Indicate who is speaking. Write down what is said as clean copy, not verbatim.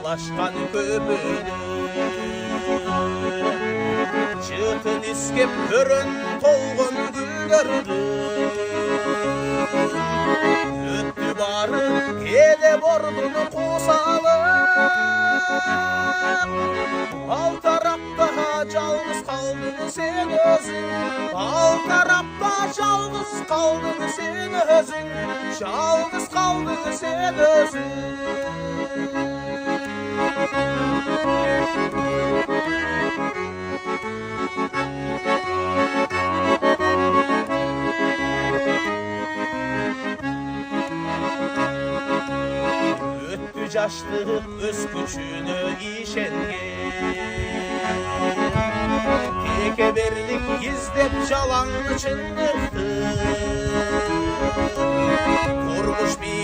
Speaker 1: талашқан көпіні жытын искеп көрін толғын гүлдерді өтті бары келе бордыны қосалып ал тарапта жалғыз қалдың сен өзің ал тарапта жалғыз қалдың сен өзің жалғыз қалдың сен өзің өтті жаштық өз күшіні ишенген текеберлік іздеп жалаң шындықты